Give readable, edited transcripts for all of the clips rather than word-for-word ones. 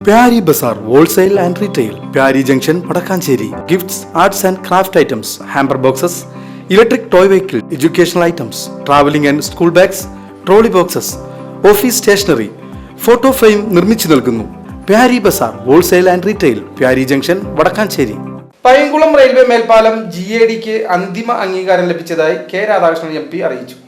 Pyari Bazaar Wholesale and Retail, Pyari Junction, Padakkancherry. Gifts, arts and craft items, hamper boxes, electric toy vehicle, educational items, traveling and school bags, trolley boxes, office stationery, photo frame നിർമ്മിച്ചു നൽകുന്നു. Pyari Bazaar Wholesale and Retail, Pyari Junction, Padakkancherry. Painkulam railway മേൽപ്പാലം GADക്ക് അന്തിമ അംഗീകാരം ലഭിച്ചതായി K Radhakrishnan MP അറിയിച്ചു.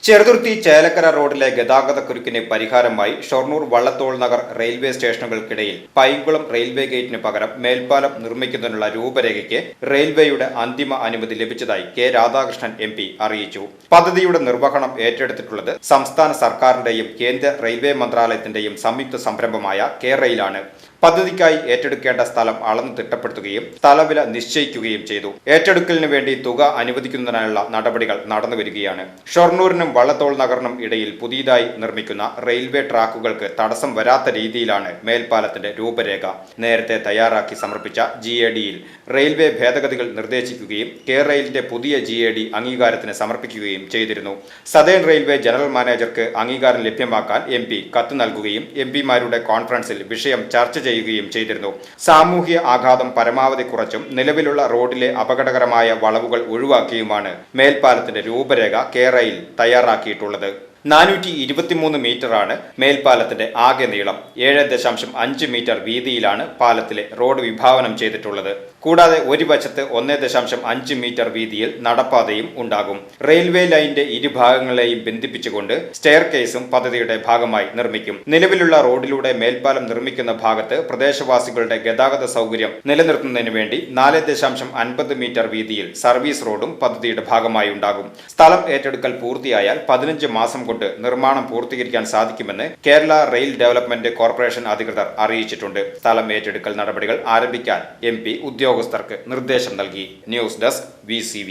ചെറുതുരുത്തി ചേലക്കര റോഡിലെ ഗതാഗതക്കുരുക്കിന് പരിഹാരമായി Shoranur Vallathol Nagar railway സ്റ്റേഷനുകൾക്കിടയിൽ Painkulam railway ഗേറ്റിന് പകരം മേൽപ്പാലം നിർമ്മിക്കുന്നതിനുള്ള രൂപരേഖയ്ക്ക് റെയിൽവേയുടെ അന്തിമ അനുമതി ലഭിച്ചതായി കെ രാധാകൃഷ്ണൻ MP അറിയിച്ചു. പദ്ധതിയുടെ നിർവഹണം ഏറ്റെടുത്തിട്ടുള്ളത് സംസ്ഥാന സർക്കാരിന്റെയും കേന്ദ്ര റെയിൽവേ മന്ത്രാലയത്തിന്റെയും സംയുക്ത സംരംഭമായ കെറെയിലാണ്. പദ്ധതിക്കായി ഏറ്റെടുക്കേണ്ട സ്ഥലം അളന്ന് തിട്ടപ്പെടുത്തുകയും സ്ഥലവില നിശ്ചയിക്കുകയും ചെയ്തു. ഏറ്റെടുക്കലിന് വേണ്ടി തുക അനുവദിക്കുന്നതിനായുള്ള നടപടികൾ നടന്നുവരികയാണ്. ഷൊർണൂരിനും വള്ളത്തോൾ നഗറിനും ഇടയിൽ പുതിയതായി നിർമ്മിക്കുന്ന റെയിൽവേ ട്രാക്കുകൾക്ക് തടസ്സം വരാത്ത രീതിയിലാണ് മേൽപ്പാലത്തിന്റെ രൂപരേഖ. നേരത്തെ തയ്യാറാക്കി സമർപ്പിച്ച GADയിൽ റെയിൽവേ ഭേദഗതികൾ നിർദ്ദേശിക്കുകയും കെറെയിലിന്റെ പുതിയ GAD അംഗീകാരത്തിന് സമർപ്പിക്കുകയും ചെയ്തിരുന്നു. സദേൺ റെയിൽവേ ജനറൽ മാനേജർക്ക് അംഗീകാരം ലഭ്യമാക്കാൻ MP കത്ത് നൽകുകയും MPമാരുടെ കോൺഫറൻസിൽ വിഷയം ചർച്ച ചെയ്യുകയും ചെയ്തിരുന്നു. സാമൂഹ്യ ആഘാതം പരമാവധി കുറച്ചും നിലവിലുള്ള റോഡിലെ അപകടകരമായ വളവുകൾ ഒഴിവാക്കിയുമാണ് മേൽപ്പാലത്തിന്റെ രൂപരേഖ കെറെയിൽ തയ്യാറാക്കിയിട്ടുള്ളത്. 423 മീറ്ററാണ് മേൽപ്പാലത്തിന്റെ ആകെ നീളം. 7.5 മീറ്റർ വീതിയിലാണ് പാലത്തിലെ റോഡ് വിഭാവനം ചെയ്തിട്ടുള്ളത്. കൂടാതെ ഒരു വശത്ത് 1.5 മീറ്റർ വീതിയിൽ നടപ്പാതയും ഉണ്ടാകും. റെയിൽവേ ലൈനിന്റെ ഇരുഭാഗങ്ങളെയും ബന്ധിപ്പിച്ചുകൊണ്ട് സ്റ്റെയർ കേസും പദ്ധതിയുടെ ഭാഗമായി നിർമ്മിക്കും. നിലവിലുള്ള റോഡിലൂടെ മേൽപ്പാലം നിർമ്മിക്കുന്ന ഭാഗത്ത് പ്രദേശവാസികളുടെ ഗതാഗത സൗകര്യം നിലനിർത്തുന്നതിന് വേണ്ടി 4.50 മീറ്റർ വീതിയിൽ സർവീസ് റോഡും പദ്ധതിയുടെ ഭാഗമായി ഉണ്ടാകും. സ്ഥലം ഏറ്റെടുക്കൽ പൂർത്തിയായാൽ 15 മാസം കൊണ്ട് നിർമ്മാണം പൂർത്തീകരിക്കാൻ സാധിക്കുമെന്ന് കേരള റെയിൽ ഡെവലപ്മെന്റ് കോർപ്പറേഷൻ അധികൃതർ അറിയിച്ചിട്ടുണ്ട്. സ്ഥലം ഏറ്റെടുക്കൽ നടപടികൾ ആരംഭിക്കാൻ MP ഉദ്യോഗസ്ഥർക്ക് നിർദ്ദേശം നൽകി. News desk VCV.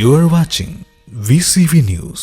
You are watching VCV News.